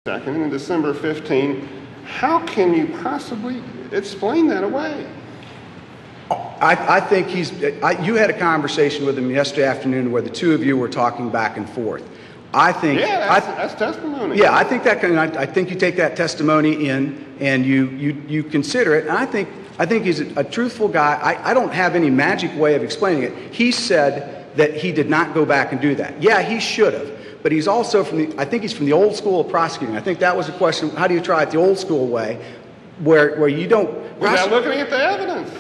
2nd and December 15, how can you possibly explain that away? I think you had a conversation with him yesterday afternoon where the two of you were talking back and forth. I think that's testimony. Yeah, I think you take that testimony in and you consider it. And I think he's a truthful guy. I don't have any magic way of explaining it. He said that he did not go back and do that. Yeah, he should have. But he's also I think he's from the old school of prosecuting. I think that was the question. How do you try it the old school way, where you don't? Without looking at the evidence.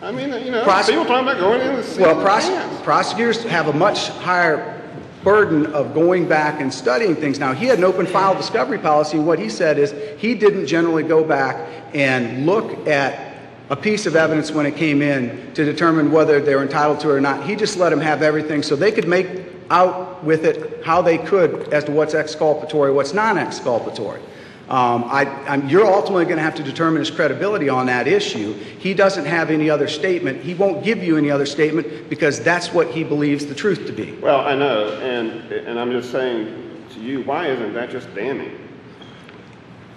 I mean, people talking about going in the seat of the pants. Prosecutors have a much higher burden of going back and studying things. Now, he had an open file discovery policy, and what he said is he didn't generally go back and look at a piece of evidence when it came in to determine whether they were entitled to it or not. He just let them have everything so they could make out with it how they could as to what's exculpatory, what's non-exculpatory. You're ultimately going to have to determine his credibility on that issue. He doesn't have any other statement. He won't give you any other statement because that's what he believes the truth to be. Well, I know, and I'm just saying to you, why isn't that just damning?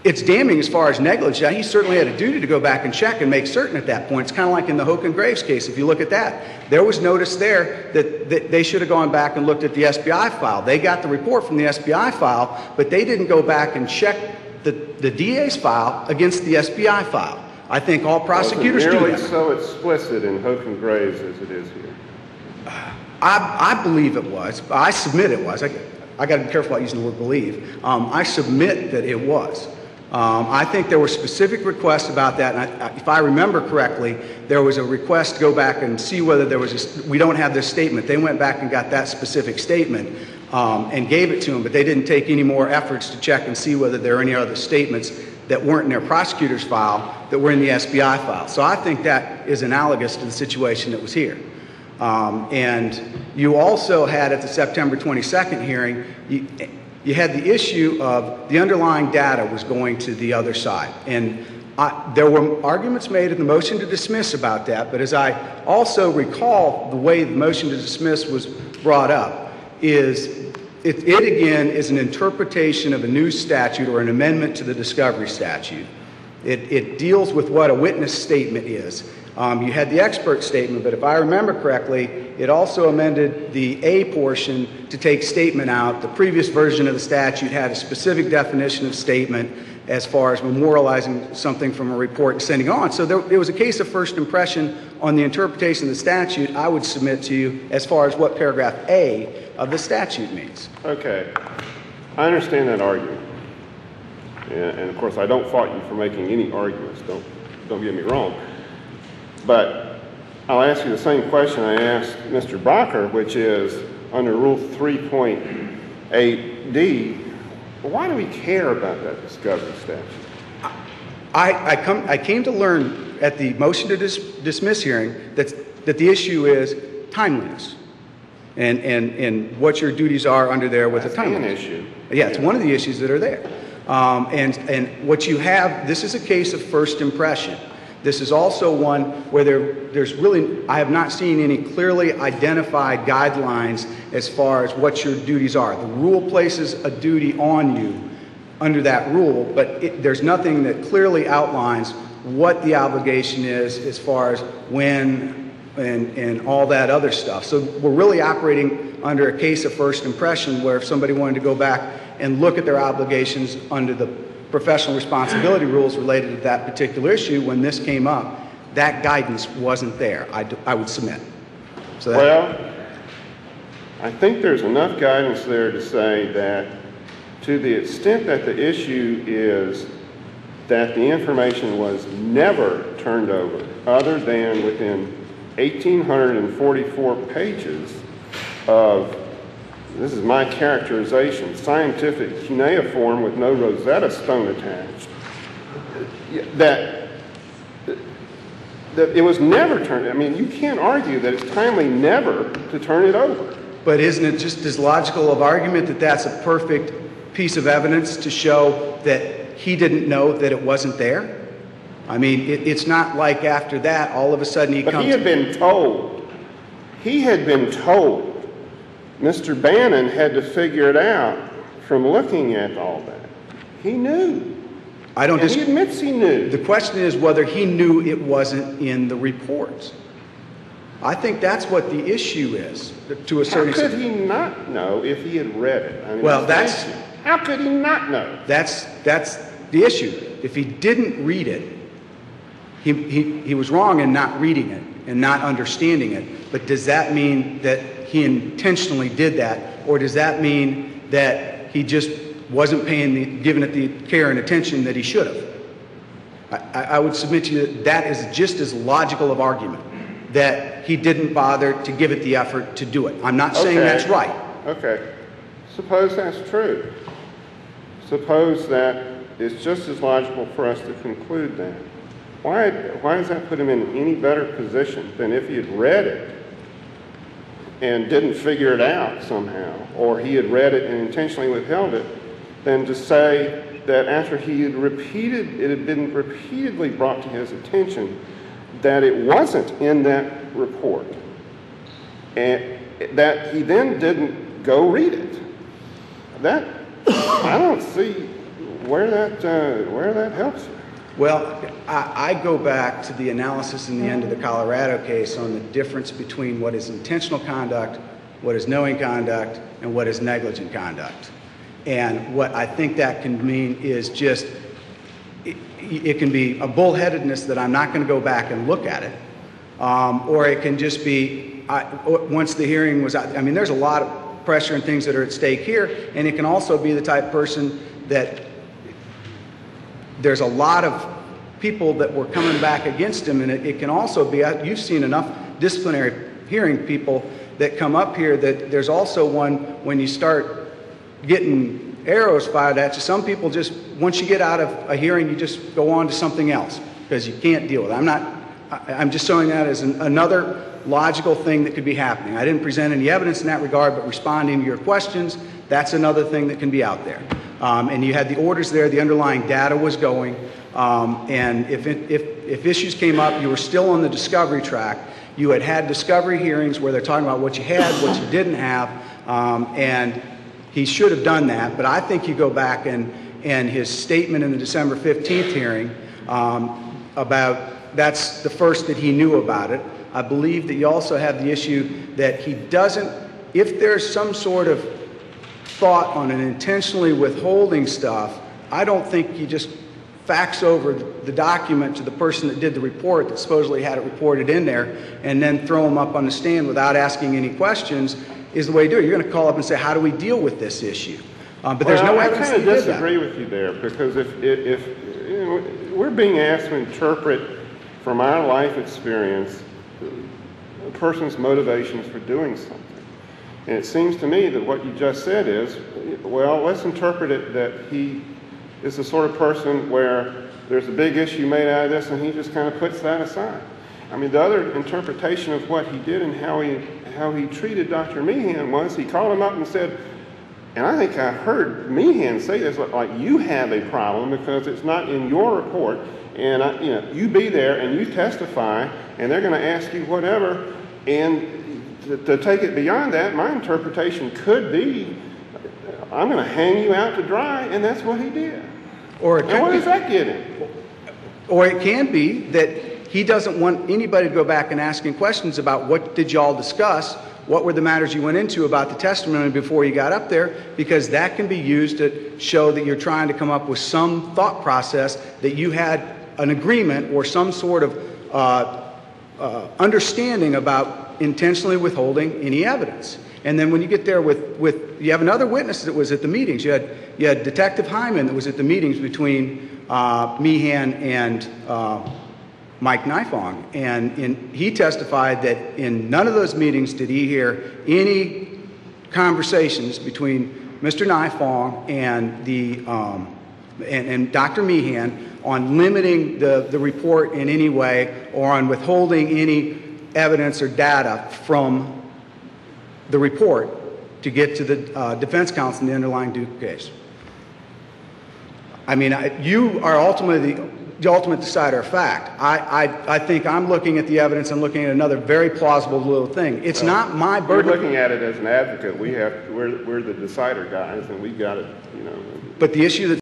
It's damning as far as negligence. He certainly had a duty to go back and check and make certain at that point. It's kind of like in the Hoke and Graves case. If you look at that, there was notice there that they should have gone back and looked at the SBI file. They got the report from the SBI file, but they didn't go back and check the DA's file against the SBI file. I think all prosecutors do that. Wasn't nearly so explicit in Hoke and Graves as it is here. I believe it was. I submit it was. I got to be careful about using the word believe. I submit that it was. I think there were specific requests about that, and if I remember correctly, there was a request to go back and see whether there was we don't have this statement. They went back and got that specific statement and gave it to him, but they didn't take any more efforts to check and see whether there are any other statements that weren't in their prosecutor's file that were in the SBI file. So I think that is analogous to the situation that was here. And you also had at the September 22nd hearing, you had the issue of the underlying data was going to the other side. And there were arguments made in the motion to dismiss about that, but as I also recall the way the motion to dismiss was brought up is it again is an interpretation of a new statute or an amendment to the discovery statute. It deals with what a witness statement is. You had the expert statement, but if I remember correctly, it also amended the A portion to take statement out. The previous version of the statute had a specific definition of statement as far as memorializing something from a report and sending on. So there was a case of first impression on the interpretation of the statute. I would submit to you as far as what paragraph A of the statute means. Okay. I understand that argument. And of course, I don't fault you for making any arguments. Don't get me wrong. But I'll ask you the same question I asked Mr. Brocker, which is under Rule 3.8D, why do we care about that discovery statute? I came to learn at the motion to dismiss hearing that the issue is timeliness and what your duties are under there with the timeliness. That's an issue. Yeah, it's one of the issues that are there. And what you have, this is a case of first impression. This is also one where there's really, I have not seen any clearly identified guidelines as far as what your duties are. The rule places a duty on you under that rule, but there's nothing that clearly outlines what the obligation is as far as when and all that other stuff. So we're really operating under a case of first impression where if somebody wanted to go back and look at their obligations under the professional responsibility rules related to that particular issue, when this came up, that guidance wasn't there, I would submit. So well, I think there's enough guidance there to say that to the extent that the issue is that the information was never turned over other than within 1,844 pages of, this is my characterization, scientific cuneiform with no Rosetta Stone attached, that it was never turned. I mean, you can't argue that it's timely never to turn it over. But isn't it just as logical of argument that that's a perfect piece of evidence to show that he didn't know that it wasn't there? I mean, it's not like after that, all of a sudden he comes... But he had been told. Mr. Bannon had to figure it out from looking at all that. He knew. I don't And he admits he knew. The question is whether he knew it wasn't in the reports. I think that's what the issue is, to a certain extent. How could he not know if he had read it? I mean, Well, how could he not know? That's the issue. If he didn't read it, he was wrong in not reading it and not understanding it. But does that mean that he intentionally did that, or does that mean that he just wasn't giving it the care and attention that he should have? I would submit to you that that is just as logical of argument, that he didn't bother to give it the effort to do it. I'm not saying that's right. Okay. Suppose that's true. Suppose that it's just as logical for us to conclude that. Why does that put him in any better position than if he had read it and didn't figure it out somehow, or he had read it and intentionally withheld it, than to say that after it had been repeatedly brought to his attention that it wasn't in that report, and that he then didn't go read it? That, I don't see where that helps you. Well, I go back to the analysis in the end of the Colorado case on the difference between what is intentional conduct, what is knowing conduct, and what is negligent conduct. And what I think that can mean is just, it can be a bullheadedness that I'm not going to go back and look at it, or it can just be, once the hearing was out, I mean, there's a lot of pressure and things that are at stake here, and it can also be the type of person that there's a lot of people that were coming back against him, and it can also be, you've seen enough disciplinary hearing people that come up here that there's also one when you start getting arrows fired at you. Some people just, once you get out of a hearing, you just go on to something else because you can't deal with it. I'm just showing that as another logical thing that could be happening. I didn't present any evidence in that regard, but responding to your questions, that's another thing that can be out there. And you had the orders there, the underlying data was going, and if issues came up, you were still on the discovery track. You had discovery hearings where they're talking about what you had, what you didn't have, and he should have done that. But I think you go back and his statement in the December 15th hearing about, that's the first that he knew about it. I believe that you also have the issue that he doesn't, if there's some sort of thought on an intentionally withholding stuff, I don't think you just fax over the document to the person that did the report that supposedly had it reported in there and then throw them up on the stand without asking any questions is the way to do it. You're going to call up and say, how do we deal with this issue? But there's no evidence that he did that. I kind of disagree with you there, because if you know, we're being asked to interpret from our life experience a person's motivations for doing something. And it seems to me that what you just said is, well, let's interpret it that he is the sort of person where there's a big issue made out of this and he just kind of puts that aside. I mean, the other interpretation of what he did and how he treated Dr. Meehan was he called him up and said, and I think I heard Meehan say this, like, you have a problem because it's not in your report, and you be there and you testify, and they're going to ask you whatever, and to take it beyond that, my interpretation could be, I'm going to hang you out to dry, and that's what he did. And what does that get him? Or it can be that he doesn't want anybody to go back and asking questions about what did y'all discuss, what were the matters you went into about the testimony before you got up there, because that can be used to show that you're trying to come up with some thought process that you had an agreement or some sort of understanding about intentionally withholding any evidence. And then when you get there with you have another witness that was at the meetings. You had Detective Hyman that was at the meetings between Meehan and Mike Nifong, and he testified that in none of those meetings did he hear any conversations between Mr. Nifong and and Dr. Meehan on limiting the report in any way or on withholding any evidence or data from the report to get to the defense counsel in the underlying Duke case. I mean, you are ultimately the ultimate decider of fact. I think I'm looking at the evidence and looking at another very plausible little thing. It's not my burden. We're looking at it as an advocate. We're the decider guys, and we got it, But the issue that